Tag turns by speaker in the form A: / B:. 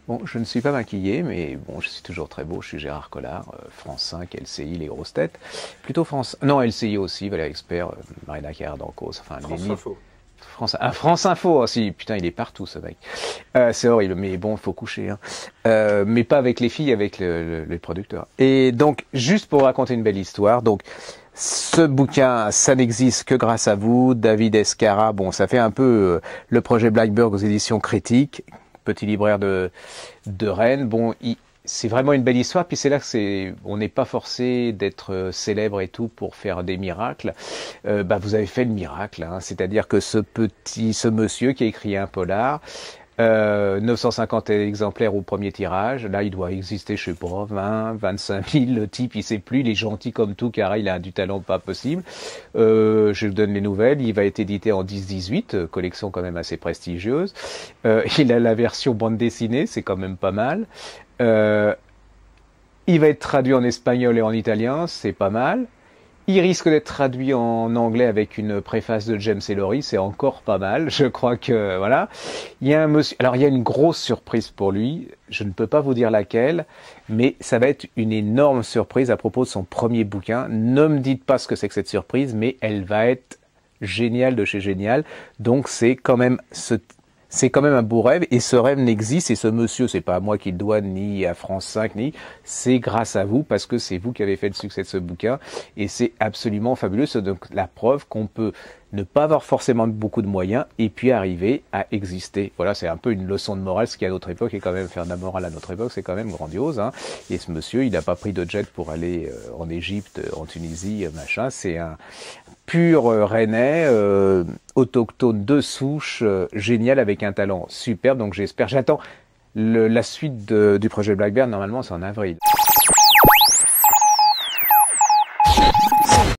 A: Bon, je ne suis pas maquillé, mais bon, je suis toujours très beau. Je suis Gérard Collard, France 5, LCI, Les Grosses Têtes. Plutôt France... Non, LCI aussi, Valérie Expert, Marina Carrère d'Ancos, enfin...
B: France Info.
A: France Info aussi, putain, il est partout ce mec. C'est horrible, mais bon, il faut coucher. Hein. Mais pas avec les filles, avec les producteurs. Et donc, juste pour raconter une belle histoire, donc... Ce bouquin, ça n'existe que grâce à vous, David Escara. Bon, ça fait un peu le projet Blackbird aux éditions critiques, petit libraire de Rennes. Bon, c'est vraiment une belle histoire. Puis c'est là que on n'est pas forcé d'être célèbre et tout pour faire des miracles. Vous avez fait le miracle, hein. C'est-à-dire que ce monsieur qui a écrit un polar. 950 exemplaires au premier tirage. Là, il doit exister, je sais pas, 20, 25 000. Le type, il sait plus. Il est gentil comme tout, car il a du talent pas possible. Je vous donne les nouvelles. Il va être édité en 10-18, collection quand même assez prestigieuse. Il a la version bande dessinée, c'est quand même pas mal. Il va être traduit en espagnol et en italien, c'est pas mal. Il risque d'être traduit en anglais avec une préface de James Ellory, c'est encore pas mal. Je crois que voilà. Il y a un monsieur. Alors il y a une grosse surprise pour lui. Je ne peux pas vous dire laquelle, mais ça va être une énorme surprise à propos de son premier bouquin. Ne me dites pas ce que c'est que cette surprise, mais elle va être géniale de chez génial. Donc c'est quand même un beau rêve, et ce rêve n'existe, et ce monsieur, c'est pas à moi qu'il le doit, ni à France 5, c'est grâce à vous, parce que c'est vous qui avez fait le succès de ce bouquin, et c'est absolument fabuleux. C'est donc la preuve qu'on peut ne pas avoir forcément beaucoup de moyens, et puis arriver à exister. Voilà, c'est un peu une leçon de morale, ce qui à notre époque est quand même, faire de la morale à notre époque, c'est quand même grandiose, hein. Et ce monsieur, il n'a pas pris de jet pour aller en Égypte, en Tunisie, machin, c'est un pur rennais, autochtone de souche, génial, avec un talent superbe. Donc j'espère, j'attends la suite du projet Blackbird, normalement c'est en avril.